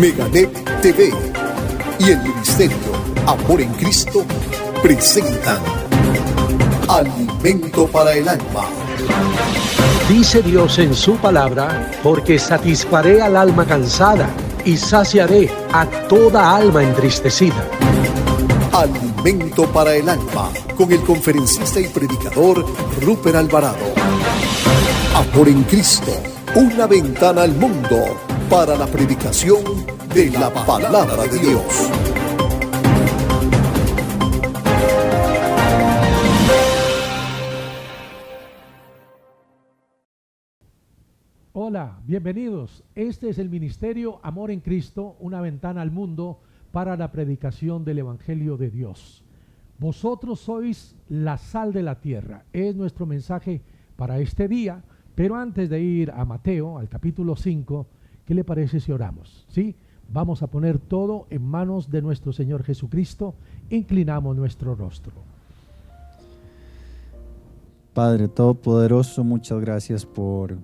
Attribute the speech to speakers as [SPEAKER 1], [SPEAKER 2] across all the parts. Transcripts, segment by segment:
[SPEAKER 1] Meganet TV y el Ministerio Amor en Cristo presentan Alimento para el Alma.
[SPEAKER 2] Dice Dios en su palabra, porque satisfaré al alma cansada y saciaré a toda alma entristecida.
[SPEAKER 1] Alimento para el Alma, con el conferencista y predicador Rupert Alvarado. Amor en Cristo, una ventana al mundo para la predicación de la palabra de Dios.
[SPEAKER 3] Hola, bienvenidos. Este es el Ministerio Amor en Cristo, una ventana al mundo para la predicación del Evangelio de Dios. Vosotros sois la sal de la tierra. Es nuestro mensaje para este día, pero antes de ir a Mateo, al capítulo 5, ¿qué le parece si oramos? ¿Sí? Vamos a poner todo en manos de nuestro Señor Jesucristo. Inclinamos nuestro rostro.
[SPEAKER 4] Padre Todopoderoso, muchas gracias por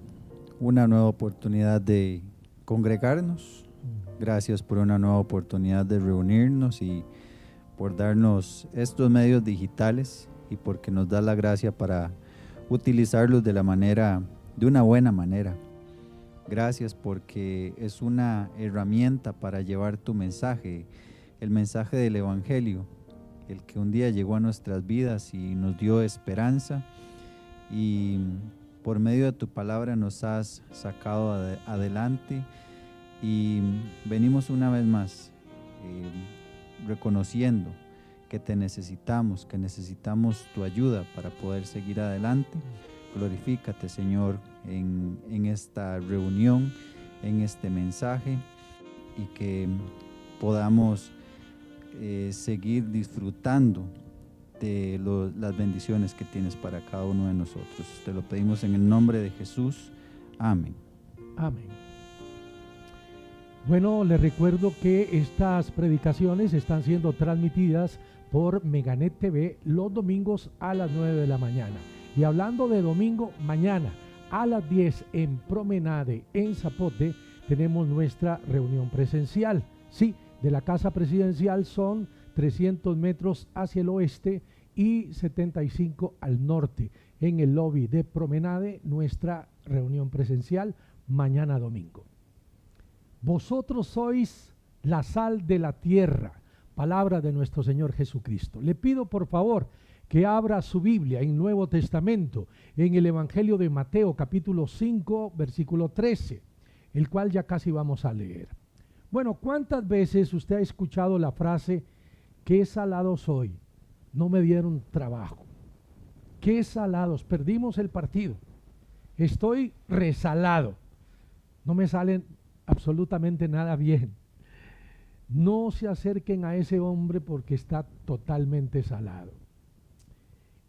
[SPEAKER 4] una nueva oportunidad de congregarnos. Gracias por una nueva oportunidad de reunirnos y por darnos estos medios digitales y porque nos da la gracia para utilizarlos de una buena manera. Gracias porque es una herramienta para llevar tu mensaje, el mensaje del Evangelio, el que un día llegó a nuestras vidas y nos dio esperanza, y por medio de tu palabra nos has sacado adelante, y venimos una vez más reconociendo que te necesitamos, que necesitamos tu ayuda para poder seguir adelante. Glorifícate, Señor, en esta reunión, en este mensaje, y que podamos seguir disfrutando de las bendiciones que tienes para cada uno de nosotros. Te lo pedimos en el nombre de Jesús. Amén.
[SPEAKER 3] Amén. Bueno, les recuerdo que estas predicaciones están siendo transmitidas por Meganet TV los domingos a las 9 de la mañana. Y hablando de domingo, mañana a las 10 en Promenade, en Zapote, tenemos nuestra reunión presencial. Sí, de la Casa Presidencial son 300 metros hacia el oeste y 75 al norte. En el lobby de Promenade, nuestra reunión presencial mañana domingo. Vosotros sois la sal de la tierra, palabra de nuestro Señor Jesucristo. Le pido por favor que abra su Biblia en Nuevo Testamento, en el Evangelio de Mateo capítulo 5, versículo 13, el cual ya casi vamos a leer. Bueno, ¿cuántas veces usted ha escuchado la frase, qué salado soy, no me dieron trabajo? Qué salados, perdimos el partido, estoy resalado, no me salen absolutamente nada bien. No se acerquen a ese hombre porque está totalmente salado.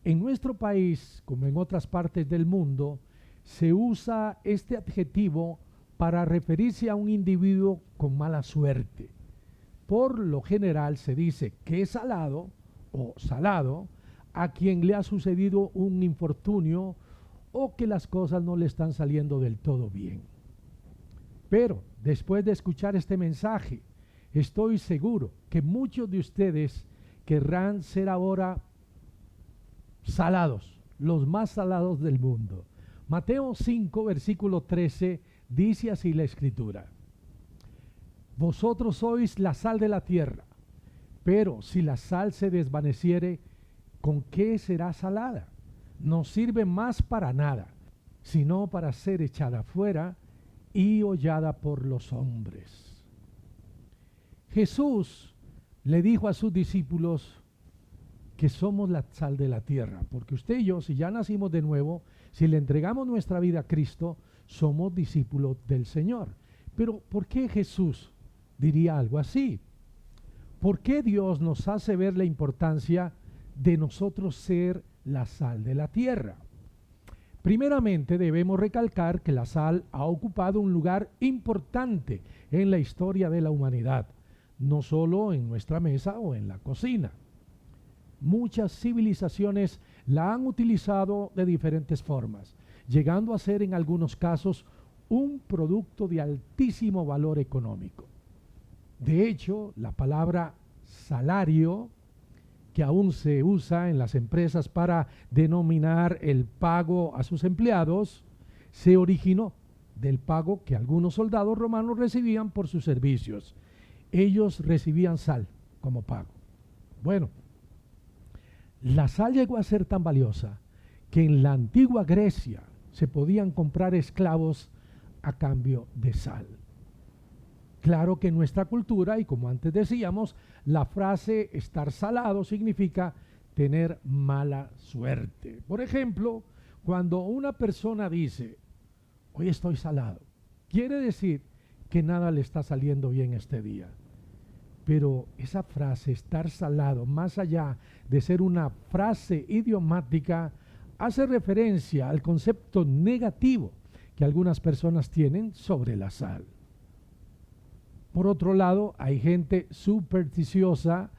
[SPEAKER 3] En nuestro país, como en otras partes del mundo, se usa este adjetivo para referirse a un individuo con mala suerte. Por lo general se dice que es salado o salado a quien le ha sucedido un infortunio o que las cosas no le están saliendo del todo bien. Pero después de escuchar este mensaje, estoy seguro que muchos de ustedes querrán ser ahora salados, los más salados del mundo. Mateo 5, versículo 13, dice así la Escritura: Vosotros sois la sal de la tierra, pero si la sal se desvaneciere, ¿con qué será salada? No sirve más para nada, sino para ser echada fuera y hollada por los hombres. Jesús le dijo a sus discípulos que somos la sal de la tierra, porque usted y yo, si ya nacimos de nuevo, si le entregamos nuestra vida a Cristo, somos discípulos del Señor. Pero ¿por qué Jesús diría algo así? ¿Por qué Dios nos hace ver la importancia de nosotros ser la sal de la tierra? Primeramente debemos recalcar que la sal ha ocupado un lugar importante en la historia de la humanidad, no solo en nuestra mesa o en la cocina. Muchas civilizaciones la han utilizado de diferentes formas, llegando a ser en algunos casos un producto de altísimo valor económico. De hecho, la palabra salario, que aún se usa en las empresas para denominar el pago a sus empleados, se originó del pago que algunos soldados romanos recibían por sus servicios. Ellos recibían sal como pago. Bueno, la sal llegó a ser tan valiosa que en la antigua Grecia se podían comprar esclavos a cambio de sal. Claro que en nuestra cultura, y como antes decíamos, la frase estar salado significa tener mala suerte. Por ejemplo, cuando una persona dice, hoy estoy salado, quiere decir que nada le está saliendo bien este día. Pero esa frase, estar salado, más allá de ser una frase idiomática, hace referencia al concepto negativo que algunas personas tienen sobre la sal. Por otro lado, hay gente supersticiosa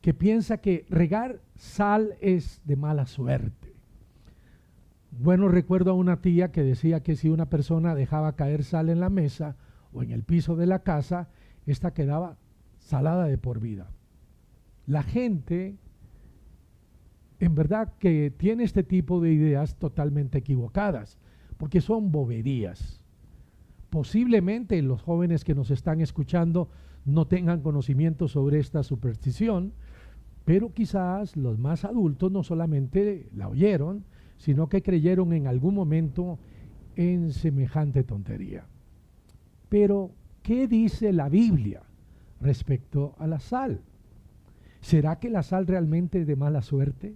[SPEAKER 3] que piensa que regar sal es de mala suerte. Bueno, recuerdo a una tía que decía que si una persona dejaba caer sal en la mesa o en el piso de la casa, esta quedaba salada de por vida. La gente, en verdad, que tiene este tipo de ideas totalmente equivocadas, porque son boberías. Posiblemente los jóvenes que nos están escuchando no tengan conocimiento sobre esta superstición, pero quizás los más adultos no solamente la oyeron, sino que creyeron en algún momento en semejante tontería. Pero, ¿qué dice la Biblia respecto a la sal? ¿Será que la sal realmente es de mala suerte?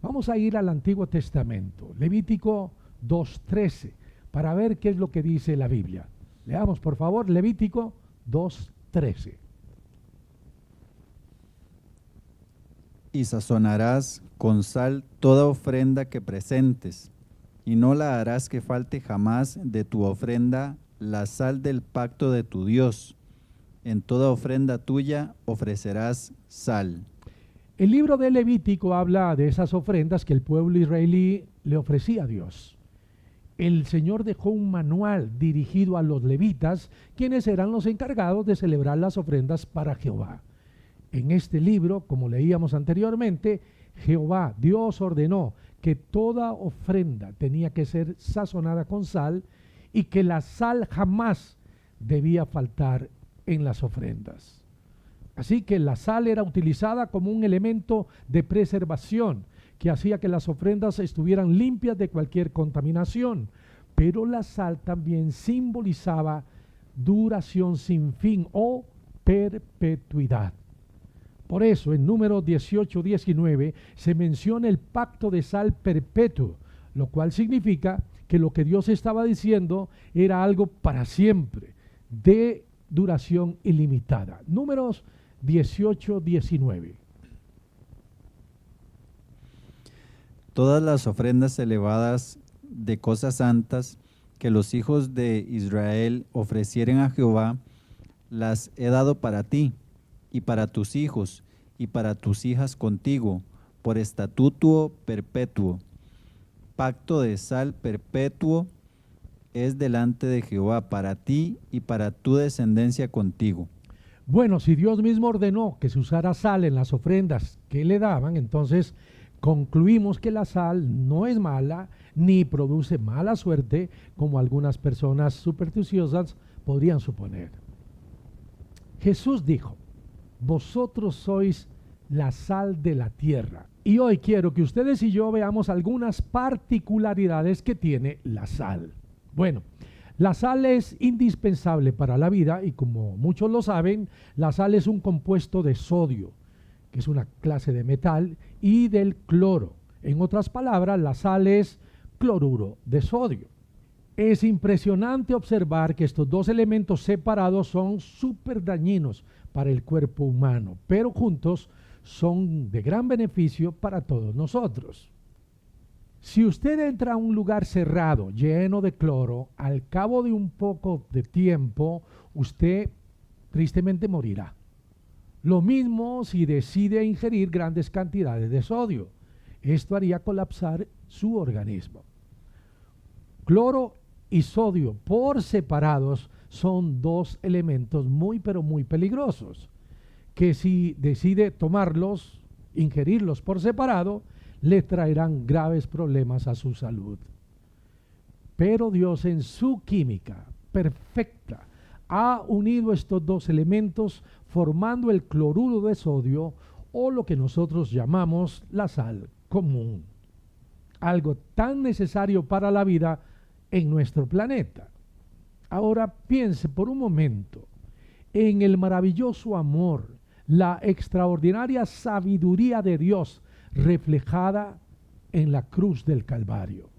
[SPEAKER 3] Vamos a ir al Antiguo Testamento, Levítico 2:13, para ver qué es lo que dice la Biblia. Leamos, por favor, Levítico 2:13.
[SPEAKER 4] Y sazonarás con sal toda ofrenda que presentes, y no la harás que falte jamás de tu ofrenda la sal del pacto de tu Dios. En toda ofrenda tuya ofrecerás sal.
[SPEAKER 3] El libro de Levítico habla de esas ofrendas que el pueblo israelí le ofrecía a Dios. El Señor dejó un manual dirigido a los levitas, quienes eran los encargados de celebrar las ofrendas para Jehová. En este libro, como leíamos anteriormente, Jehová, Dios ordenó que toda ofrenda tenía que ser sazonada con sal y que la sal jamás debía faltar en las ofrendas. Así que la sal era utilizada como un elemento de preservación que hacía que las ofrendas estuvieran limpias de cualquier contaminación. Pero la sal también simbolizaba duración sin fin o perpetuidad. Por eso en Números 18-19 se menciona el pacto de sal perpetuo, lo cual significa que lo que Dios estaba diciendo era algo para siempre, de duración ilimitada. Números 18-19.
[SPEAKER 4] Todas las ofrendas elevadas de cosas santas que los hijos de Israel ofrecieren a Jehová, las he dado para ti, y para tus hijos, y para tus hijas contigo, por estatuto perpetuo. Pacto de sal perpetuo es delante de Jehová para ti y para tu descendencia contigo.
[SPEAKER 3] Bueno, si Dios mismo ordenó que se usara sal en las ofrendas que le daban, entonces concluimos que la sal no es mala ni produce mala suerte, como algunas personas supersticiosas podrían suponer. Jesús dijo: vosotros sois la sal de la tierra. Y hoy quiero que ustedes y yo veamos algunas particularidades que tiene la sal. Bueno, la sal es indispensable para la vida y, como muchos lo saben, la sal es un compuesto de sodio, que es una clase de metal, y del cloro. En otras palabras, la sal es cloruro de sodio. Es impresionante observar que estos dos elementos separados son súper dañinos para el cuerpo humano, pero juntos son de gran beneficio para todos nosotros. Si usted entra a un lugar cerrado, lleno de cloro, al cabo de un poco de tiempo, usted tristemente morirá. Lo mismo si decide ingerir grandes cantidades de sodio. Esto haría colapsar su organismo. Cloro y sodio por separados son dos elementos muy pero muy peligrosos, que si decide tomarlos, ingerirlos por separado, le traerán graves problemas a su salud. Pero Dios en su química perfecta ha unido estos dos elementos formando el cloruro de sodio, o lo que nosotros llamamos la sal común, algo tan necesario para la vida en nuestro planeta. Ahora piense por un momento en el maravilloso amor, la extraordinaria sabiduría de Dios reflejada en la cruz del Calvario,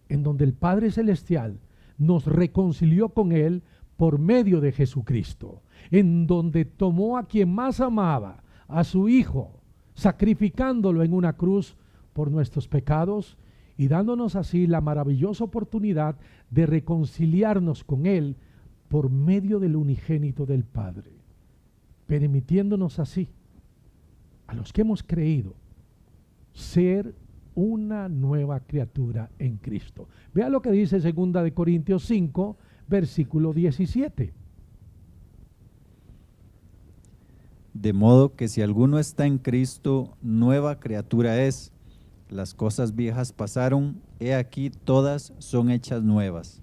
[SPEAKER 3] en donde el Padre Celestial nos reconcilió con Él por medio de Jesucristo, en donde tomó a quien más amaba, a su Hijo, sacrificándolo en una cruz por nuestros pecados y dándonos así la maravillosa oportunidad de reconciliarnos con Él por medio del unigénito del Padre, permitiéndonos así, a los que hemos creído, ser una nueva criatura en Cristo. Vea lo que dice 2 Corintios 5, versículo 17.
[SPEAKER 4] De modo que si alguno está en Cristo, nueva criatura es. Las cosas viejas pasaron, he aquí todas son hechas nuevas.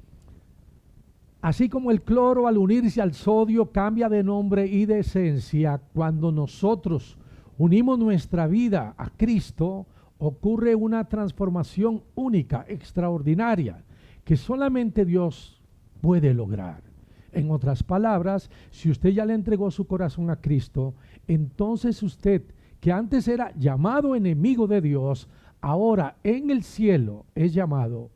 [SPEAKER 3] Así como el cloro al unirse al sodio cambia de nombre y de esencia, cuando nosotros unimos nuestra vida a Cristo, ocurre una transformación única, extraordinaria, que solamente Dios puede lograr. En otras palabras, si usted ya le entregó su corazón a Cristo, entonces usted, que antes era llamado enemigo de Dios, ahora en el cielo es llamado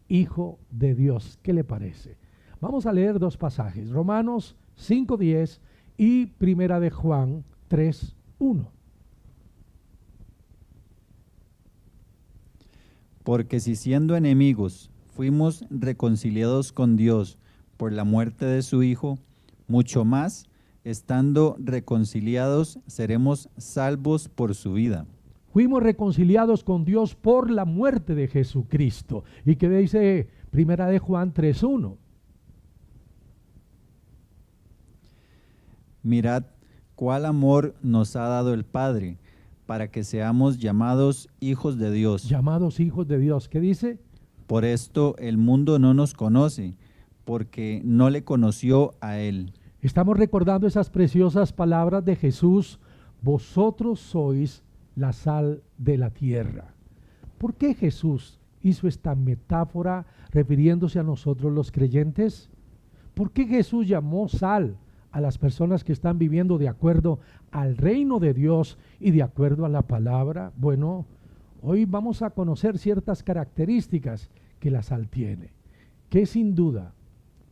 [SPEAKER 3] hijo de Dios. ¿Qué le parece? Vamos a leer dos pasajes, Romanos 5:10 y Primera de Juan 3:1.
[SPEAKER 4] Porque si siendo enemigos fuimos reconciliados con Dios por la muerte de su Hijo, mucho más, estando reconciliados, seremos salvos por su vida.
[SPEAKER 3] Fuimos reconciliados con Dios por la muerte de Jesucristo. ¿Y qué dice Primera de Juan 3:1?
[SPEAKER 4] Mirad cuál amor nos ha dado el Padre, para que seamos llamados hijos de Dios.
[SPEAKER 3] Llamados hijos de Dios. ¿Qué dice?
[SPEAKER 4] Por esto el mundo no nos conoce, porque no le conoció a Él.
[SPEAKER 3] Estamos recordando esas preciosas palabras de Jesús: vosotros sois la sal de la tierra. ¿Por qué Jesús hizo esta metáfora refiriéndose a nosotros los creyentes? ¿Por qué Jesús llamó sal a las personas que están viviendo de acuerdo al reino de Dios y de acuerdo a la palabra? Bueno, hoy vamos a conocer ciertas características que la sal tiene, que sin duda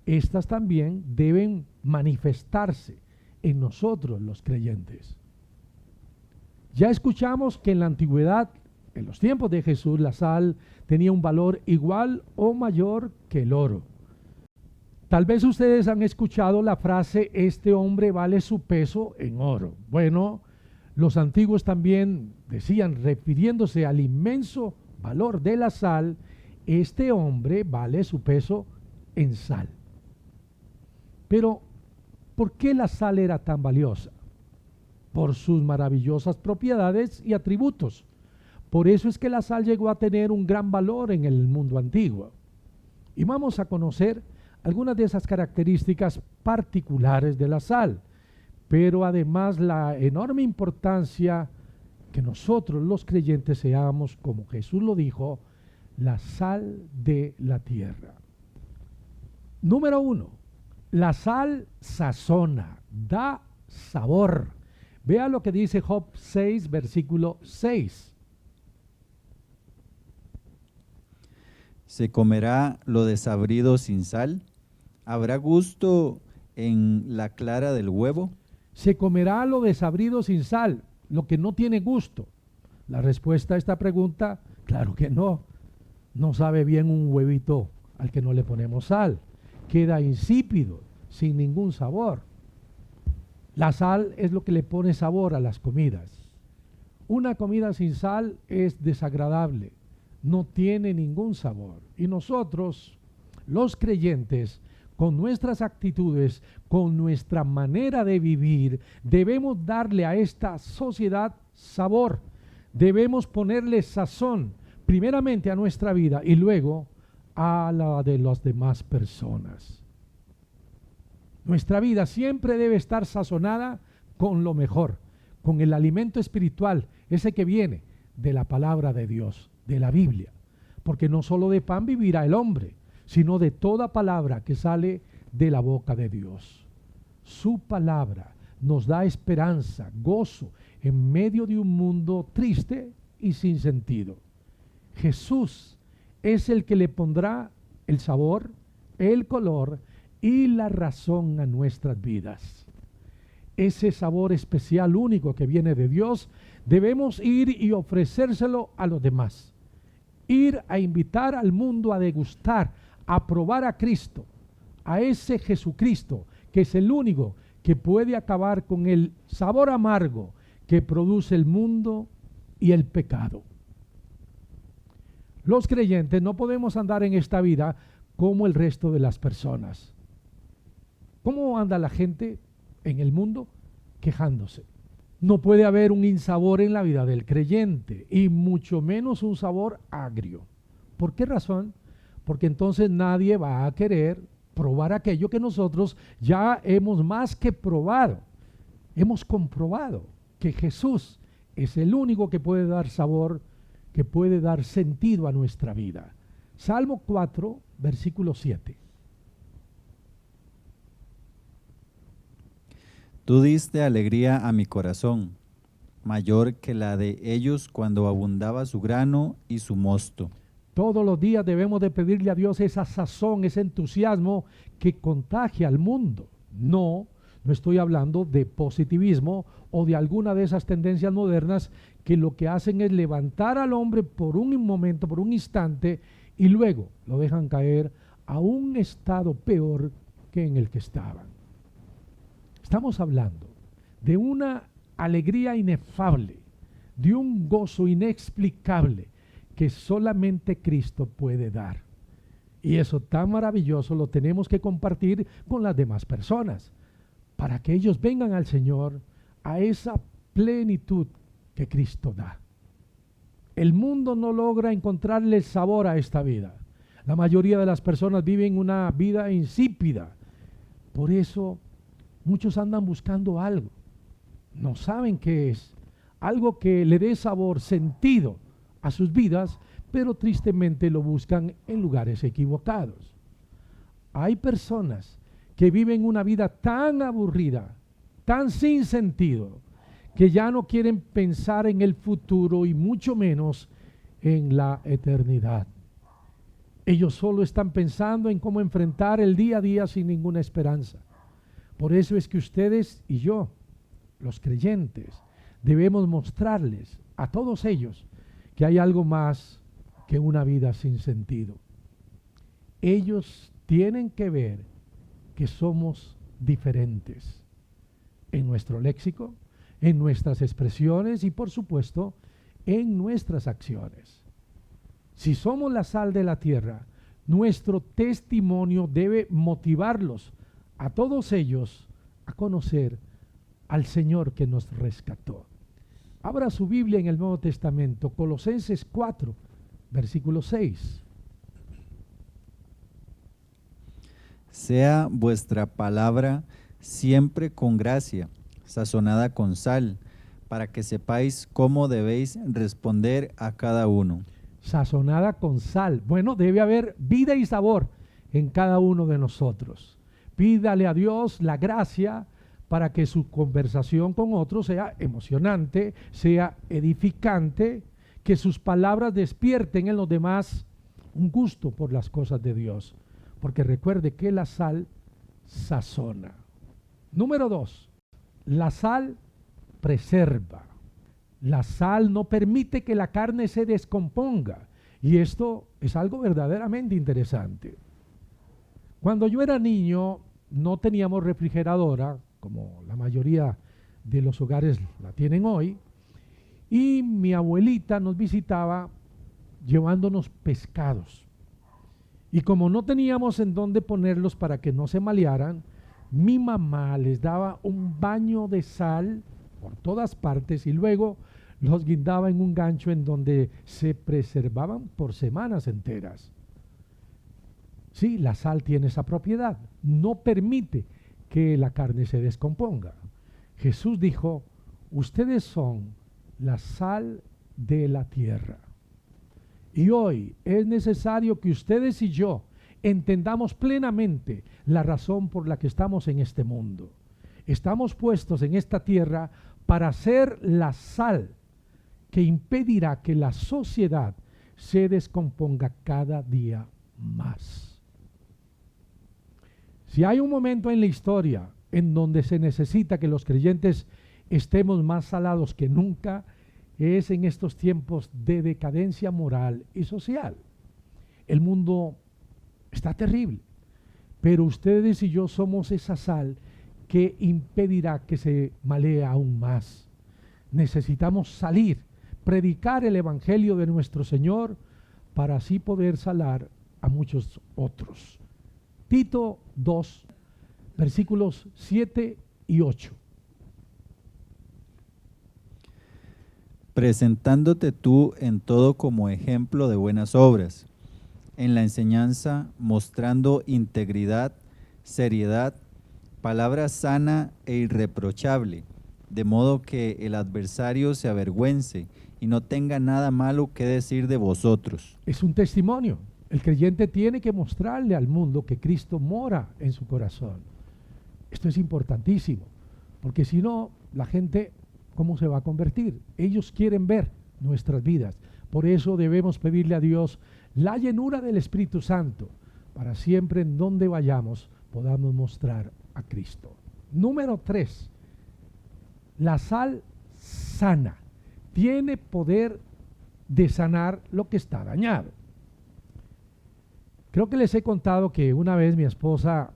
[SPEAKER 3] estas también deben manifestarse en nosotros los creyentes. Ya escuchamos que en la antigüedad, en los tiempos de Jesús, la sal tenía un valor igual o mayor que el oro. Tal vez ustedes han escuchado la frase: este hombre vale su peso en oro. Bueno, los antiguos también decían, refiriéndose al inmenso valor de la sal: este hombre vale su peso en sal. Pero, ¿por qué la sal era tan valiosa? Por sus maravillosas propiedades y atributos. Por eso es que la sal llegó a tener un gran valor en el mundo antiguo. Y vamos a conocer algunas de esas características particulares de la sal, pero además la enorme importancia que nosotros los creyentes seamos, como Jesús lo dijo, la sal de la tierra. Número 1, la sal sazona, da sabor. Vea lo que dice Job 6, versículo 6.
[SPEAKER 4] ¿Se comerá lo desabrido sin sal? ¿Habrá gusto en la clara del huevo?
[SPEAKER 3] ¿Se comerá lo desabrido sin sal, lo que no tiene gusto? La respuesta a esta pregunta, claro que no. No sabe bien un huevito al que no le ponemos sal. Queda insípido, sin ningún sabor. La sal es lo que le pone sabor a las comidas. Una comida sin sal es desagradable, no tiene ningún sabor. Y nosotros los creyentes, con nuestras actitudes, con nuestra manera de vivir, debemos darle a esta sociedad sabor. Debemos ponerle sazón, primeramente a nuestra vida y luego a la de las demás personas. Nuestra vida siempre debe estar sazonada con lo mejor, con el alimento espiritual, ese que viene de la palabra de Dios, de la Biblia. Porque no solo de pan vivirá el hombre, sino de toda palabra que sale de la boca de Dios. Su palabra nos da esperanza, gozo, en medio de un mundo triste y sin sentido. Jesús es el que le pondrá el sabor, el color y la razón a nuestras vidas. Ese sabor especial único que viene de Dios, debemos ir y ofrecérselo a los demás. Ir a invitar al mundo a degustar, a probar a Cristo, a ese Jesucristo, que es el único que puede acabar con el sabor amargo que produce el mundo y el pecado. Los creyentes no podemos andar en esta vida como el resto de las personas. ¿Cómo anda la gente en el mundo? Quejándose. No puede haber un insabor en la vida del creyente y mucho menos un sabor agrio. ¿Por qué razón? Porque entonces nadie va a querer probar aquello que nosotros ya hemos más que probado. Hemos comprobado que Jesús es el único que puede dar sabor, que puede dar sentido a nuestra vida. Salmo 4, versículo 7.
[SPEAKER 4] Tú diste alegría a mi corazón, mayor que la de ellos cuando abundaba su grano y su mosto.
[SPEAKER 3] Todos los días debemos de pedirle a Dios esa sazón, ese entusiasmo que contagia al mundo. No estoy hablando de positivismo o de alguna de esas tendencias modernas que lo que hacen es levantar al hombre por un momento, por un instante, y luego lo dejan caer a un estado peor que en el que estaban. Estamos hablando de una alegría inefable, de un gozo inexplicable que solamente Cristo puede dar. Y eso tan maravilloso lo tenemos que compartir con las demás personas, para que ellos vengan al Señor a esa plenitud que Cristo da. El mundo no logra encontrarle sabor a esta vida. La mayoría de las personas viven una vida insípida. Por eso muchos andan buscando algo. No saben qué es. Algo que le dé sabor, sentido a sus vidas, pero tristemente lo buscan en lugares equivocados. Hay personas que viven una vida tan aburrida, tan sin sentido, que ya no quieren pensar en el futuro y mucho menos en la eternidad. Ellos solo están pensando en cómo enfrentar el día a día sin ninguna esperanza. Por eso es que ustedes y yo, los creyentes, debemos mostrarles a todos ellos que hay algo más que una vida sin sentido. Ellos tienen que ver que somos diferentes en nuestro léxico, en nuestras expresiones y por supuesto en nuestras acciones. Si somos la sal de la tierra, nuestro testimonio debe motivarlos a todos ellos a conocer al Señor que nos rescató. Abra su Biblia en el Nuevo Testamento, Colosenses 4, versículo 6.
[SPEAKER 4] Sea vuestra palabra siempre con gracia, sazonada con sal, para que sepáis cómo debéis responder a cada uno.
[SPEAKER 3] Sazonada con sal. Bueno, debe haber vida y sabor en cada uno de nosotros. Pídale a Dios la gracia para que su conversación con otros sea emocionante, sea edificante, que sus palabras despierten en los demás un gusto por las cosas de Dios. Porque recuerde que la sal sazona. Número 2, la sal preserva. La sal no permite que la carne se descomponga. Y esto es algo verdaderamente interesante. Cuando yo era niño no teníamos refrigeradora, como la mayoría de los hogares la tienen hoy, y mi abuelita nos visitaba llevándonos pescados. Y como no teníamos en dónde ponerlos para que no se malearan, mi mamá les daba un baño de sal por todas partes y luego los guindaba en un gancho en donde se preservaban por semanas enteras. Sí, la sal tiene esa propiedad, no permite que la carne se descomponga. Jesús dijo, ustedes son la sal de la tierra. Y hoy es necesario que ustedes y yo entendamos plenamente la razón por la que estamos en este mundo. Estamos puestos en esta tierra para ser la sal que impedirá que la sociedad se descomponga cada día más. Si hay un momento en la historia en donde se necesita que los creyentes estemos más salados que nunca, es en estos tiempos de decadencia moral y social. El mundo está terrible, pero ustedes y yo somos esa sal que impedirá que se malee aún más. Necesitamos salir, predicar el evangelio de nuestro Señor para así poder salar a muchos otros. Tito 2, versículos 7 y 8.
[SPEAKER 4] Presentándote tú en todo como ejemplo de buenas obras, en la enseñanza mostrando integridad, seriedad, palabra sana e irreprochable, de modo que el adversario se avergüence y no tenga nada malo que decir de vosotros.
[SPEAKER 3] Es un testimonio. El creyente tiene que mostrarle al mundo que Cristo mora en su corazón. Esto es importantísimo, porque si no, la gente, ¿cómo se va a convertir? Ellos quieren ver nuestras vidas. Por eso debemos pedirle a Dios la llenura del Espíritu Santo, para siempre en donde vayamos podamos mostrar a Cristo. Número 3, la sal sana. Tiene poder de sanar lo que está dañado. Creo que les he contado que una vez mi esposa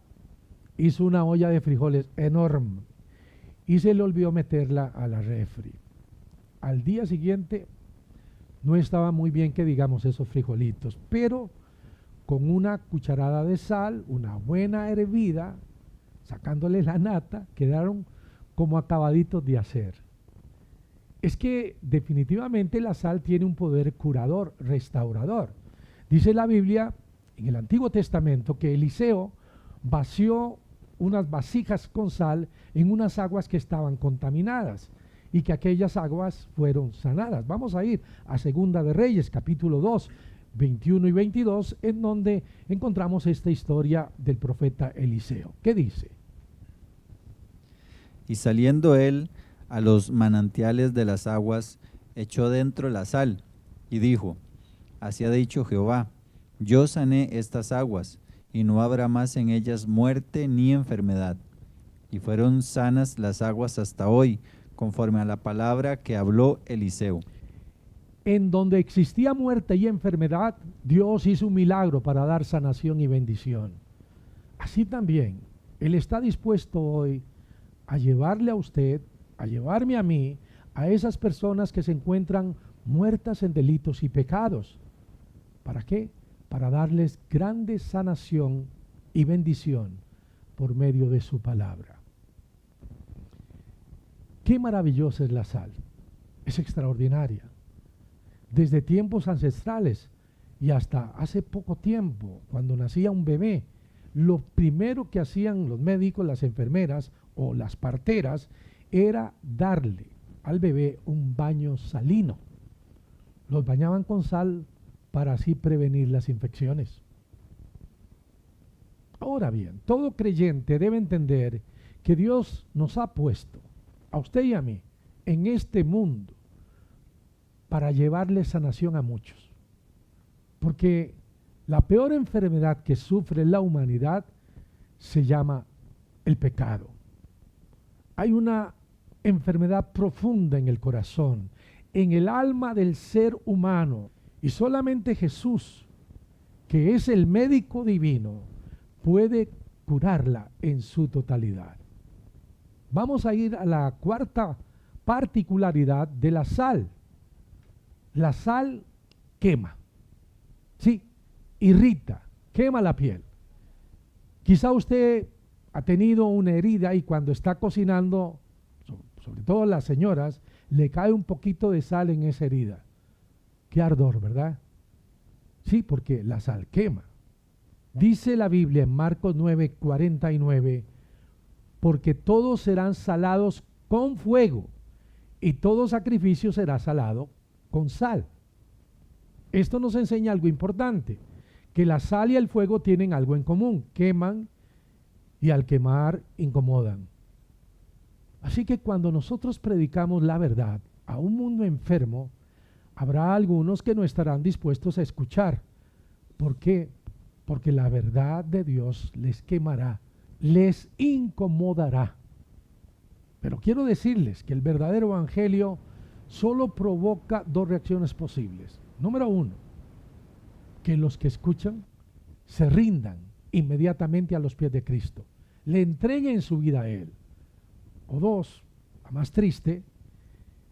[SPEAKER 3] hizo una olla de frijoles enorme y se le olvidó meterla a la refri. Al día siguiente no estaba muy bien que digamos esos frijolitos, pero con una cucharada de sal, una buena hervida, sacándole la nata, quedaron como acabaditos de hacer. Es que definitivamente la sal tiene un poder curador, restaurador. Dice la Biblia en el Antiguo Testamento que Eliseo vació unas vasijas con sal en unas aguas que estaban contaminadas y que aquellas aguas fueron sanadas. Vamos a ir a Segunda de Reyes, capítulo 2, 21 y 22, en donde encontramos esta historia del profeta Eliseo. ¿Qué dice?
[SPEAKER 4] Y saliendo él a los manantiales de las aguas, echó dentro la sal y dijo, así ha dicho Jehová, yo sané estas aguas, y no habrá más en ellas muerte ni enfermedad. Y fueron sanas las aguas hasta hoy, conforme a la palabra que habló Eliseo.
[SPEAKER 3] En donde existía muerte y enfermedad, Dios hizo un milagro para dar sanación y bendición. Así también, Él está dispuesto hoy a llevarle a usted, a llevarme a mí, a esas personas que se encuentran muertas en delitos y pecados. ¿Para qué? Para darles grande sanación y bendición por medio de su palabra. Qué maravillosa es la sal, es extraordinaria. Desde tiempos ancestrales y hasta hace poco tiempo, cuando nacía un bebé, lo primero que hacían los médicos, las enfermeras o las parteras era darle al bebé un baño salino. Los bañaban con sal para así prevenir las infecciones. Ahora bien, todo creyente debe entender que Dios nos ha puesto, a usted y a mí, en este mundo para llevarle sanación a muchos. Porque la peor enfermedad que sufre la humanidad se llama el pecado. Hay una enfermedad profunda en el corazón, en el alma del ser humano. Y solamente Jesús, que es el médico divino, puede curarla en su totalidad. Vamos a ir a la cuarta particularidad de la sal. La sal quema, sí, irrita, quema la piel. Quizá usted ha tenido una herida y cuando está cocinando, sobre todo las señoras, le cae un poquito de sal en esa herida. Qué ardor, ¿verdad? Sí, porque la sal quema. Dice la Biblia en Marcos 9:49, porque todos serán salados con fuego y todo sacrificio será salado con sal. Esto nos enseña algo importante, que la sal y el fuego tienen algo en común, queman y al quemar incomodan. Así que cuando nosotros predicamos la verdad a un mundo enfermo, habrá algunos que no estarán dispuestos a escuchar. ¿Por qué? Porque la verdad de Dios les quemará, les incomodará. Pero quiero decirles que el verdadero evangelio solo provoca dos reacciones posibles. Número uno, que los que escuchan se rindan inmediatamente a los pies de Cristo, le entreguen su vida a Él. O dos, la más triste,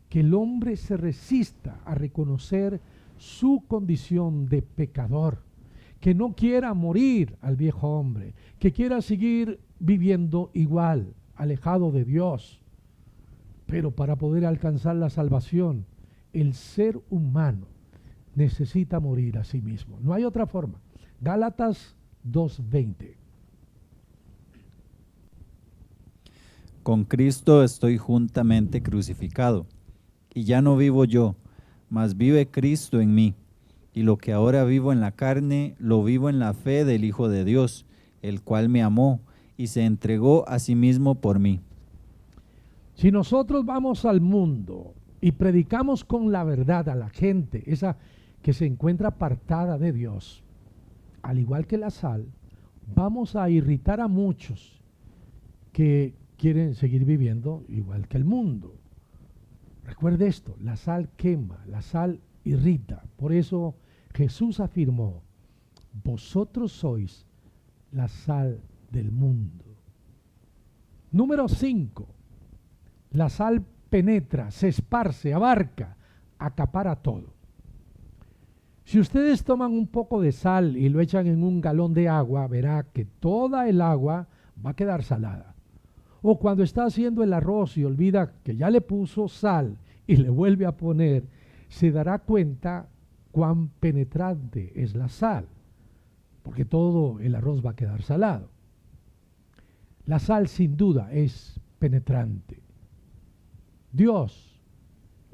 [SPEAKER 3] que el hombre se resista a reconocer su condición de pecador, que no quiera morir al viejo hombre, que quiera seguir viviendo igual, alejado de Dios. Pero para poder alcanzar la salvación, el ser humano necesita morir a sí mismo. No hay otra forma. Gálatas 2:20.
[SPEAKER 4] Con Cristo estoy juntamente crucificado, y ya no vivo yo, mas vive Cristo en mí. Y lo que ahora vivo en la carne, lo vivo en la fe del Hijo de Dios, el cual me amó y se entregó a sí mismo por mí.
[SPEAKER 3] Si nosotros vamos al mundo y predicamos con la verdad a la gente, esa que se encuentra apartada de Dios, al igual que la sal, vamos a irritar a muchos que quieren seguir viviendo igual que el mundo. Recuerde esto, la sal quema, la sal irrita. Por eso Jesús afirmó, vosotros sois la sal del mundo. Número 5, la sal penetra, se esparce, abarca, acapara todo. Si ustedes toman un poco de sal y lo echan en un galón de agua, verá que toda el agua va a quedar salada. O cuando está haciendo el arroz y olvida que ya le puso sal y le vuelve a poner, se dará cuenta cuán penetrante es la sal, porque todo el arroz va a quedar salado. La sal sin duda es penetrante. Dios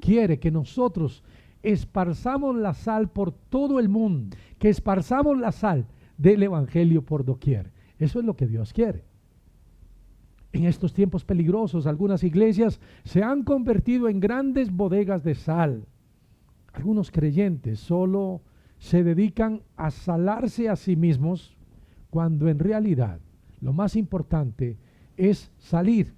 [SPEAKER 3] quiere que nosotros esparzamos la sal por todo el mundo, que esparzamos la sal del evangelio por doquier. Eso es lo que Dios quiere. En estos tiempos peligrosos, algunas iglesias se han convertido en grandes bodegas de sal. Algunos creyentes solo se dedican a salarse a sí mismos, cuando en realidad lo más importante es salir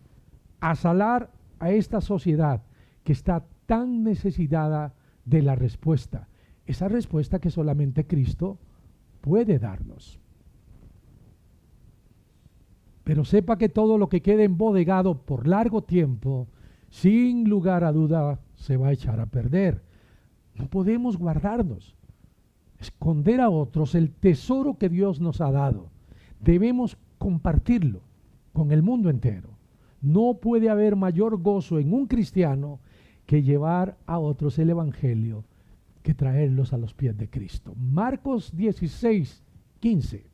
[SPEAKER 3] a salar a esta sociedad que está tan necesitada de la respuesta, esa respuesta que solamente Cristo puede darnos. Pero sepa que todo lo que quede embodegado por largo tiempo, sin lugar a duda, se va a echar a perder. No podemos guardarnos, esconder a otros el tesoro que Dios nos ha dado. Debemos compartirlo con el mundo entero. No puede haber mayor gozo en un cristiano que llevar a otros el evangelio, que traerlos a los pies de Cristo. Marcos 16:15.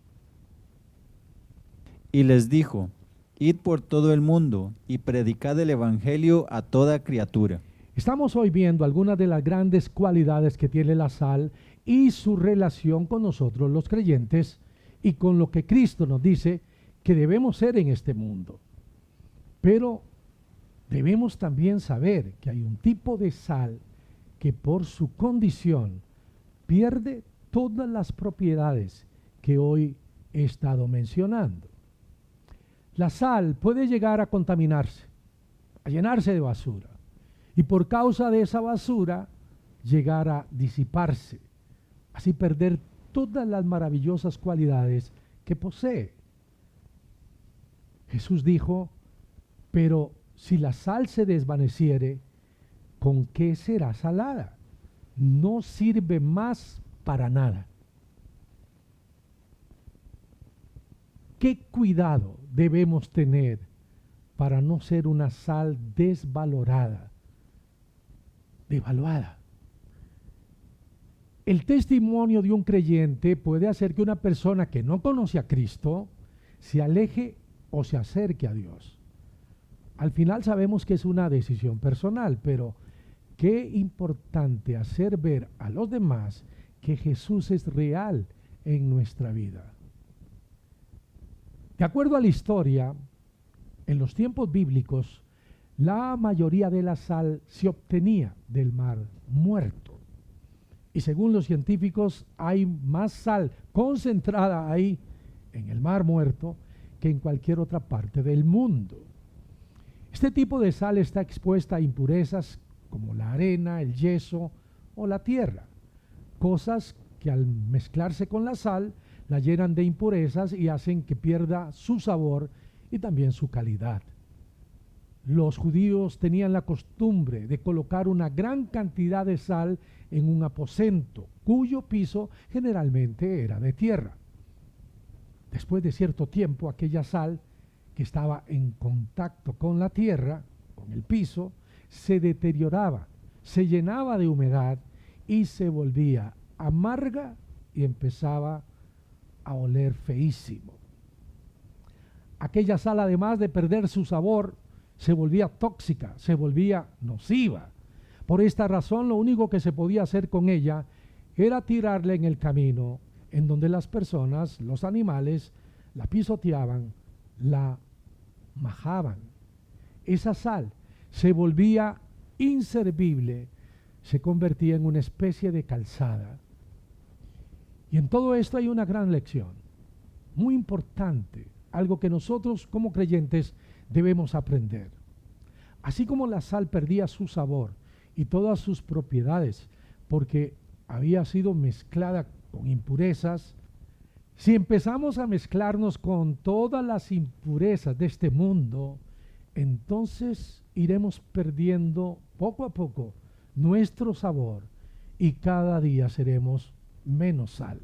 [SPEAKER 4] Y les dijo, id por todo el mundo y predicad el evangelio a toda criatura.
[SPEAKER 3] Estamos hoy viendo algunas de las grandes cualidades que tiene la sal y su relación con nosotros los creyentes y con lo que Cristo nos dice que debemos ser en este mundo. Pero debemos también saber que hay un tipo de sal que por su condición pierde todas las propiedades que hoy he estado mencionando. La sal puede llegar a contaminarse, a llenarse de basura, y por causa de esa basura llegar a disiparse, así perder todas las maravillosas cualidades que posee. Jesús dijo, pero si la sal se desvaneciere, ¿con qué será salada? No sirve más para nada. ¿Qué cuidado debemos tener para no ser una sal desvalorada, devaluada? El testimonio de un creyente puede hacer que una persona que no conoce a Cristo se aleje o se acerque a Dios. Al final sabemos que es una decisión personal, pero qué importante hacer ver a los demás que Jesús es real en nuestra vida. De acuerdo a la historia, en los tiempos bíblicos, la mayoría de la sal se obtenía del mar muerto. Y según los científicos, hay más sal concentrada ahí, en el mar muerto, que en cualquier otra parte del mundo. Este tipo de sal está expuesta a impurezas como la arena, el yeso o la tierra, cosas que al mezclarse con la sal la llenan de impurezas y hacen que pierda su sabor y también su calidad. Los judíos tenían la costumbre de colocar una gran cantidad de sal en un aposento, cuyo piso generalmente era de tierra. Después de cierto tiempo, aquella sal que estaba en contacto con la tierra, con el piso, se deterioraba, se llenaba de humedad y se volvía amarga y empezaba a oler feísimo. Aquella sal, además de perder su sabor, se volvía tóxica, se volvía nociva. Por esta razón, lo único que se podía hacer con ella era tirarla en el camino en donde las personas, los animales, la pisoteaban, la majaban. Esa sal se volvía inservible, se convertía en una especie de calzada. Y en todo esto hay una gran lección, muy importante, algo que nosotros como creyentes debemos aprender. Así como la sal perdía su sabor y todas sus propiedades porque había sido mezclada con impurezas, si empezamos a mezclarnos con todas las impurezas de este mundo, entonces iremos perdiendo poco a poco nuestro sabor y cada día seremos menos sal.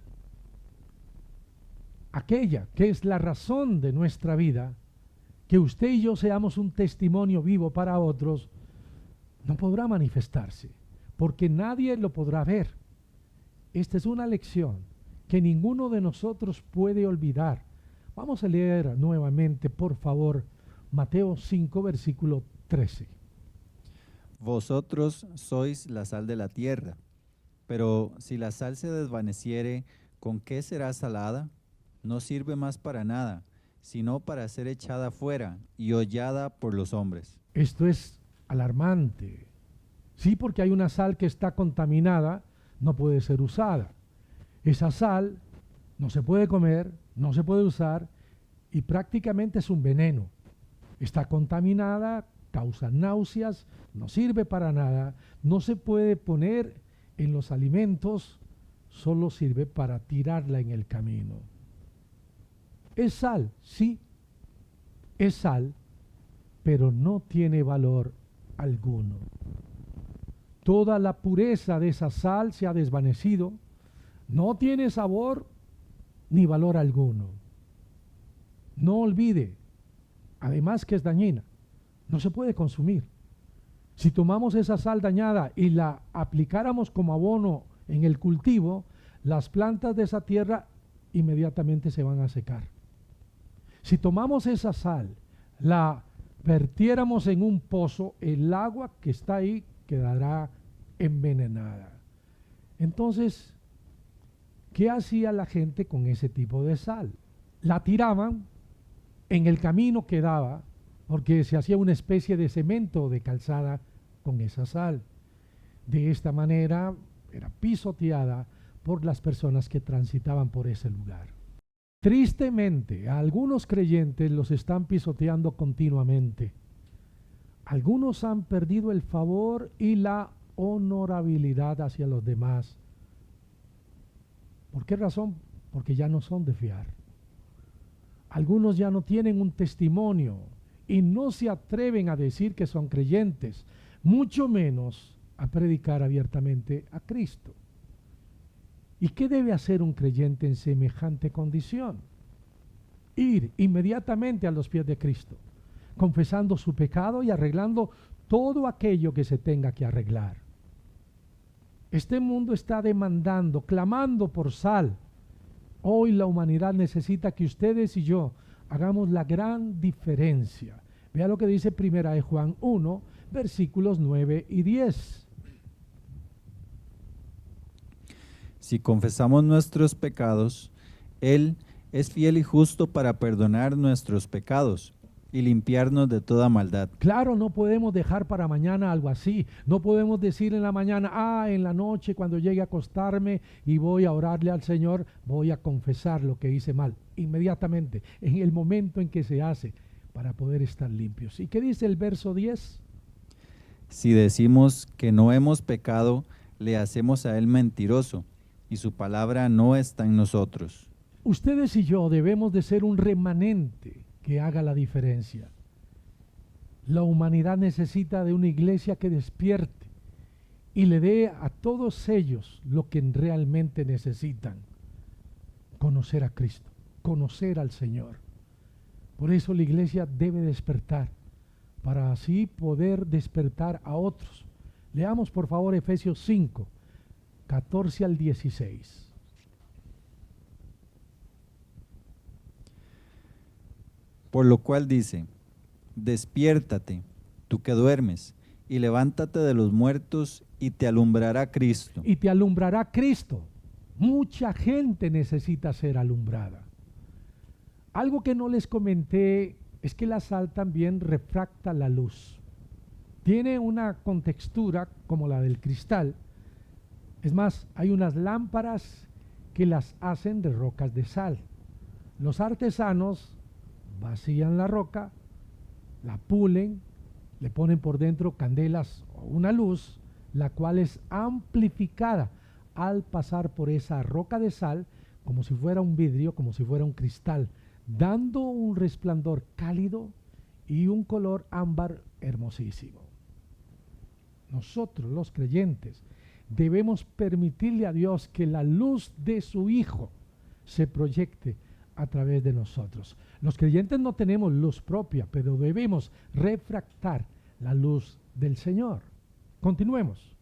[SPEAKER 3] Aquella que es la razón de nuestra vida, que usted y yo seamos un testimonio vivo para otros, no podrá manifestarse, porque nadie lo podrá ver. Esta es una lección que ninguno de nosotros puede olvidar. Vamos a leer nuevamente, por favor, Mateo 5, versículo 13.
[SPEAKER 4] Vosotros sois la sal de la tierra, pero si la sal se desvaneciere, ¿con qué será salada? No sirve más para nada, sino para ser echada fuera y hollada por los hombres.
[SPEAKER 3] Esto es alarmante. Sí, porque hay una sal que está contaminada, no puede ser usada. Esa sal no se puede comer, no se puede usar y prácticamente es un veneno. Está contaminada, causa náuseas, no sirve para nada, no se puede poner en los alimentos, solo sirve para tirarla en el camino. Es sal, sí, es sal, pero no tiene valor alguno. Toda la pureza de esa sal se ha desvanecido, no tiene sabor ni valor alguno. No olvide, además que es dañina, no se puede consumir. Si tomamos esa sal dañada y la aplicáramos como abono en el cultivo, las plantas de esa tierra inmediatamente se van a secar. Si tomamos esa sal, la vertiéramos en un pozo, el agua que está ahí quedará envenenada. Entonces, ¿qué hacía la gente con ese tipo de sal? La tiraban, en el camino quedaba, porque se hacía una especie de cemento de calzada con esa sal. De esta manera era pisoteada por las personas que transitaban por ese lugar. Tristemente, a algunos creyentes los están pisoteando continuamente. Algunos han perdido el favor y la honorabilidad hacia los demás. ¿Por qué razón? Porque ya no son de fiar. Algunos ya no tienen un testimonio y no se atreven a decir que son creyentes, mucho menos a predicar abiertamente a Cristo. ¿Y qué debe hacer un creyente en semejante condición? ir inmediatamente a los pies de Cristo, confesando su pecado y arreglando todo aquello que se tenga que arreglar. Este mundo está demandando, clamando por sal. Hoy la humanidad necesita que ustedes y yo hagamos la gran diferencia. Vea lo que dice 1 de Juan 1, versículos 9 y 10.
[SPEAKER 4] Si confesamos nuestros pecados, Él es fiel y justo para perdonar nuestros pecados y limpiarnos de toda maldad.
[SPEAKER 3] Claro, no podemos dejar para mañana algo así. No podemos decir en la mañana, en la noche cuando llegue a acostarme y voy a orarle al Señor, voy a confesar lo que hice mal. Inmediatamente, en el momento en que se hace, para poder estar limpios. ¿Y qué dice el verso 10?
[SPEAKER 4] Si decimos que no hemos pecado, le hacemos a Él mentiroso, y su palabra no está en nosotros.
[SPEAKER 3] Ustedes y yo debemos de ser un remanente que haga la diferencia. La humanidad necesita de una iglesia que despierte y le dé a todos ellos lo que realmente necesitan: conocer a Cristo, conocer al Señor. Por eso la iglesia debe despertar, para así poder despertar a otros. Leamos por favor Efesios 5, 14 al 16.
[SPEAKER 4] Por lo cual dice, despiértate, tú que duermes, y levántate de los muertos, y te alumbrará Cristo.
[SPEAKER 3] Y te alumbrará Cristo. Mucha gente necesita ser alumbrada. Algo que no les comenté es que la sal también refracta la luz. Tiene una contextura como la del cristal. Es más, hay unas lámparas que las hacen de rocas de sal. Los artesanos vacían la roca, la pulen, le ponen por dentro candelas o una luz, la cual es amplificada al pasar por esa roca de sal, como si fuera un vidrio, como si fuera un cristal, dando un resplandor cálido y un color ámbar hermosísimo. Nosotros, los creyentes, debemos permitirle a Dios que la luz de su Hijo se proyecte a través de nosotros. Los creyentes no tenemos luz propia, pero debemos refractar la luz del Señor. Continuemos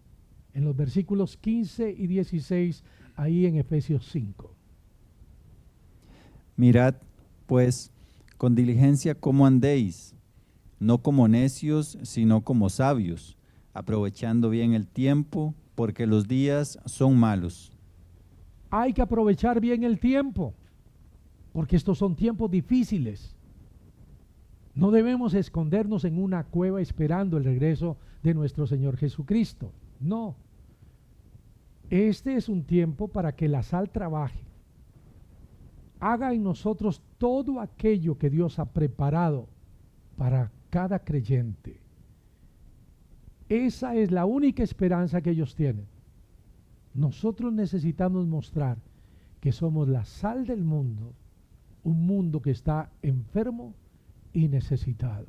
[SPEAKER 3] en los versículos 15 y 16, ahí en Efesios 5.
[SPEAKER 4] Mirad, pues, con diligencia cómo andéis, no como necios, sino como sabios, aprovechando bien el tiempo, porque los días son malos.
[SPEAKER 3] Hay que aprovechar bien el tiempo, porque estos son tiempos difíciles. No debemos escondernos en una cueva esperando el regreso de nuestro Señor Jesucristo. No. Este es un tiempo para que la sal trabaje. Haga en nosotros todo aquello que Dios ha preparado para cada creyente. Esa es la única esperanza que ellos tienen. Nosotros necesitamos mostrar que somos la sal del mundo, un mundo que está enfermo y necesitado.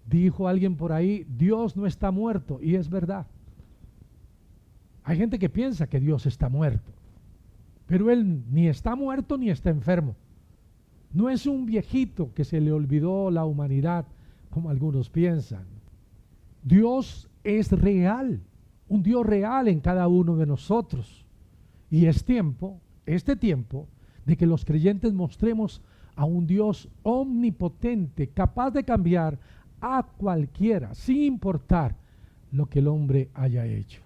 [SPEAKER 3] Dijo alguien por ahí, Dios no está muerto, y es verdad. Hay gente que piensa que Dios está muerto, pero Él ni está muerto ni está enfermo. No es un viejito que se le olvidó la humanidad, como algunos piensan. Dios es real, un Dios real en cada uno de nosotros. Y es tiempo, este tiempo, de que los creyentes mostremos a un Dios omnipotente, capaz de cambiar a cualquiera, sin importar lo que el hombre haya hecho.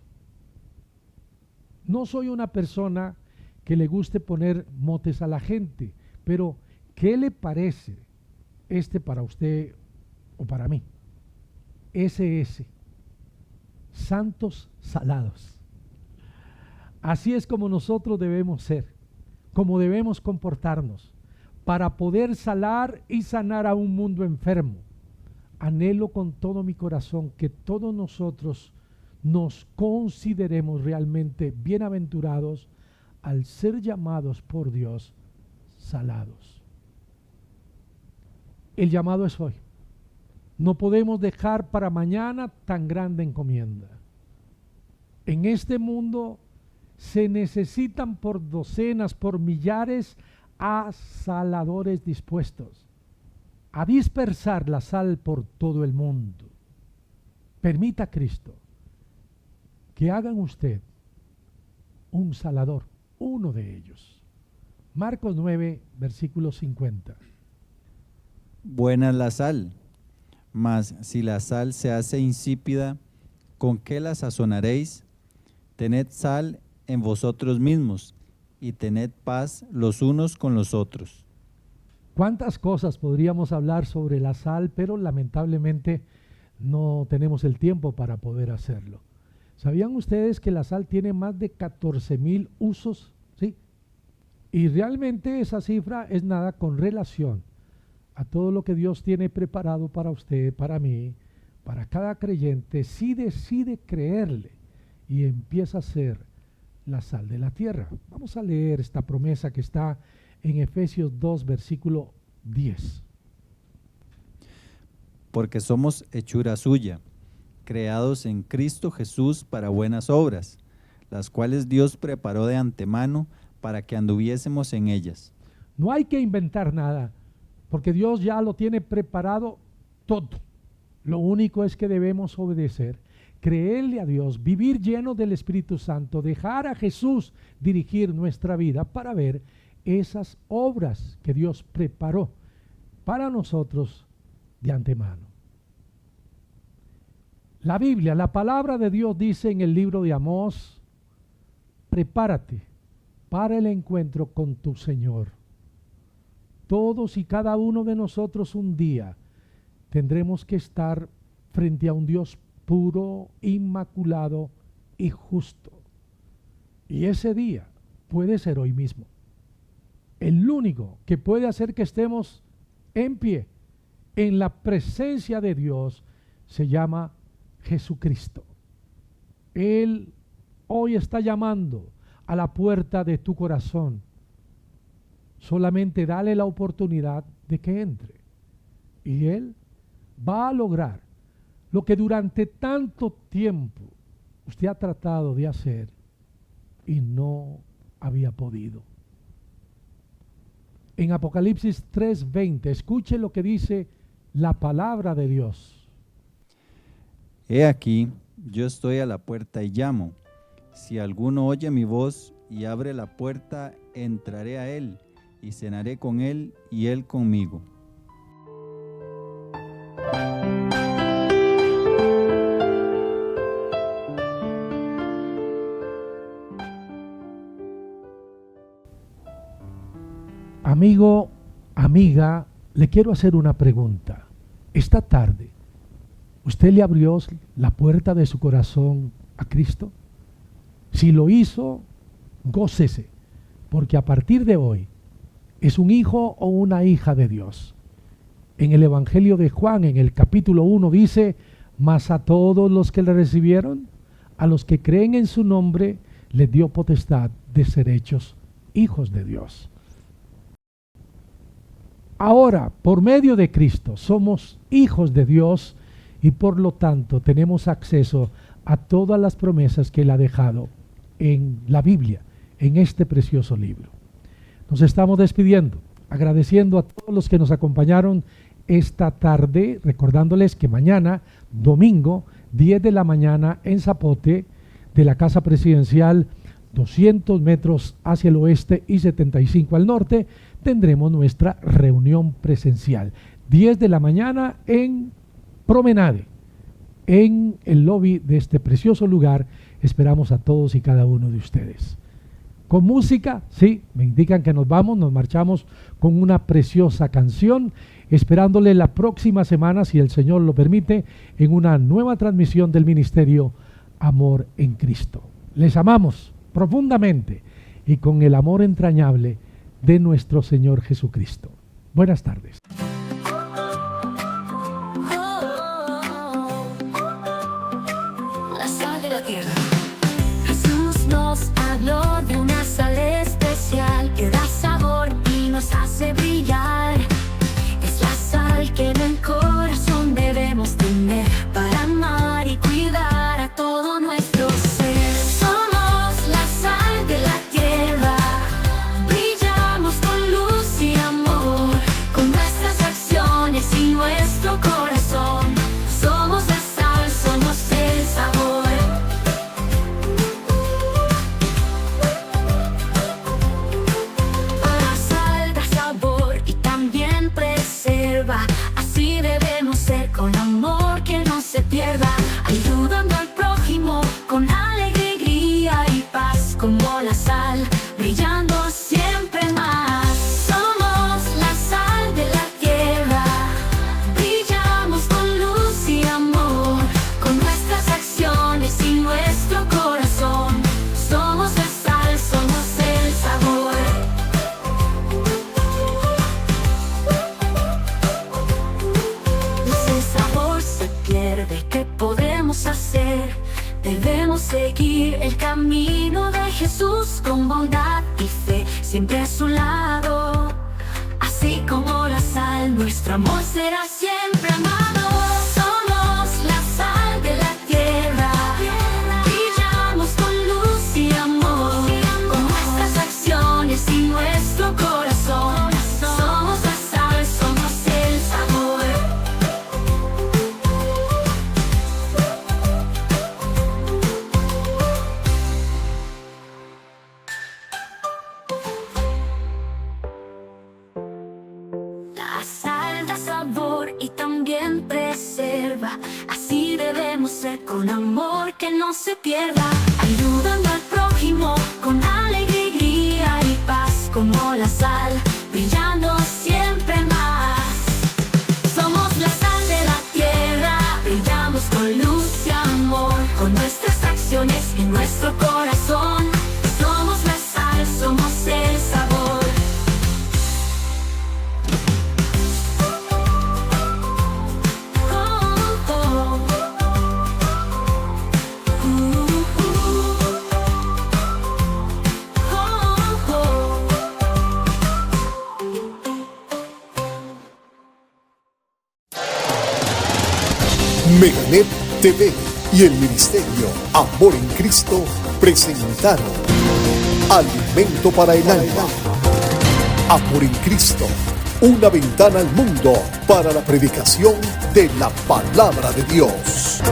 [SPEAKER 3] No soy una persona que le guste poner motes a la gente, pero ¿qué le parece para usted o para mí? SS, santos salados. Así es como nosotros debemos ser, como debemos comportarnos, para poder salar y sanar a un mundo enfermo. Anhelo con todo mi corazón que todos nosotros nos consideremos realmente bienaventurados al ser llamados por Dios salados. El llamado es hoy. No podemos dejar para mañana tan grande encomienda. En este mundo se necesitan por docenas, por millares, asaladores dispuestos a dispersar la sal por todo el mundo. Permita a Cristo que hagan usted un salador, uno de ellos. Marcos 9, versículo 50.
[SPEAKER 4] Buena es la sal, mas si la sal se hace insípida, ¿con qué la sazonaréis? Tened sal en vosotros mismos y tened paz los unos con los otros.
[SPEAKER 3] ¿Cuántas cosas podríamos hablar sobre la sal? Pero lamentablemente no tenemos el tiempo para poder hacerlo. ¿Sabían ustedes que la sal tiene más de 14,000 usos? ¿Sí? Y realmente esa cifra es nada con relación a todo lo que Dios tiene preparado para usted, para mí, para cada creyente, si decide creerle y empieza a ser la sal de la tierra. Vamos a leer esta promesa que está en Efesios 2, versículo 10.
[SPEAKER 4] Porque somos hechura suya, creados en Cristo Jesús para buenas obras, las cuales Dios preparó de antemano para que anduviésemos en ellas.
[SPEAKER 3] No hay que inventar nada, porque Dios ya lo tiene preparado todo. Lo único es que debemos obedecer, creerle a Dios, vivir lleno del Espíritu Santo, dejar a Jesús dirigir nuestra vida para ver esas obras que Dios preparó para nosotros de antemano. La Biblia, la palabra de Dios dice en el libro de Amós: prepárate para el encuentro con tu Señor. Todos y cada uno de nosotros un día tendremos que estar frente a un Dios puro, inmaculado y justo. Y ese día puede ser hoy mismo. El único que puede hacer que estemos en pie en la presencia de Dios se llama Jesucristo. Él hoy está llamando a la puerta de tu corazón. Solamente dale la oportunidad de que entre. Y Él va a lograr lo que durante tanto tiempo usted ha tratado de hacer y no había podido. En Apocalipsis 3:20, escuche lo que dice la palabra de Dios.
[SPEAKER 4] He aquí, yo estoy a la puerta y llamo. Si alguno oye mi voz y abre la puerta, entraré a él y cenaré con él y él conmigo.
[SPEAKER 3] Amigo, amiga, le quiero hacer una pregunta. Esta tarde, ¿usted le abrió la puerta de su corazón a Cristo? Si lo hizo, gócese, porque a partir de hoy es un hijo o una hija de Dios. En el Evangelio de Juan, en el capítulo 1, dice: mas a todos los que le recibieron, a los que creen en su nombre, les dio potestad de ser hechos hijos de Dios. Ahora, por medio de Cristo, somos hijos de Dios y por lo tanto tenemos acceso a todas las promesas que Él ha dejado en la Biblia, en este precioso libro. Nos estamos despidiendo, agradeciendo a todos los que nos acompañaron esta tarde, recordándoles que mañana, domingo, 10 de la mañana, en Zapote, de la Casa Presidencial, 200 metros hacia el oeste y 75 al norte, tendremos nuestra reunión presencial. 10 de la mañana en Promenade, en el lobby de este precioso lugar. Esperamos a todos y cada uno de ustedes. Con música, sí, me indican que nos vamos, nos marchamos con una preciosa canción, esperándole la próxima semana, si el Señor lo permite, en una nueva transmisión del Ministerio Amor en Cristo. Les amamos profundamente y con el amor entrañable de nuestro Señor Jesucristo. Buenas tardes.
[SPEAKER 5] La sal de la tierra. Jesús nos habló de una sal especial que da sabor y nos hace brillar. Es la sal que en el corazón debemos tener para amar y cuidar a todo nuestro ser. Somos la sal de la tierra, brillamos con luz seguir el camino de Jesús con bondad y fe, siempre a su lado. Así como la sal, nuestro amor será siempre amado. Somos la sal de la tierra, brillamos con luz y amor, con nuestras acciones y nuestro corazón. Somos la sal, somos el sabor. La sal da sabor y también preserva. Así debemos ser, con amor que no se pierda, ayudando al prójimo con alegría y paz, como la sal, brillando siempre más. Somos la sal de la tierra, brillamos con luz y amor, con nuestras acciones y nuestro corazón. Somos la sal, somos el sabor.
[SPEAKER 1] Meganet TV y el Ministerio Amor en Cristo presentaron Alimento para el Alma. Amor en Cristo, una ventana al mundo para la predicación de la palabra de Dios.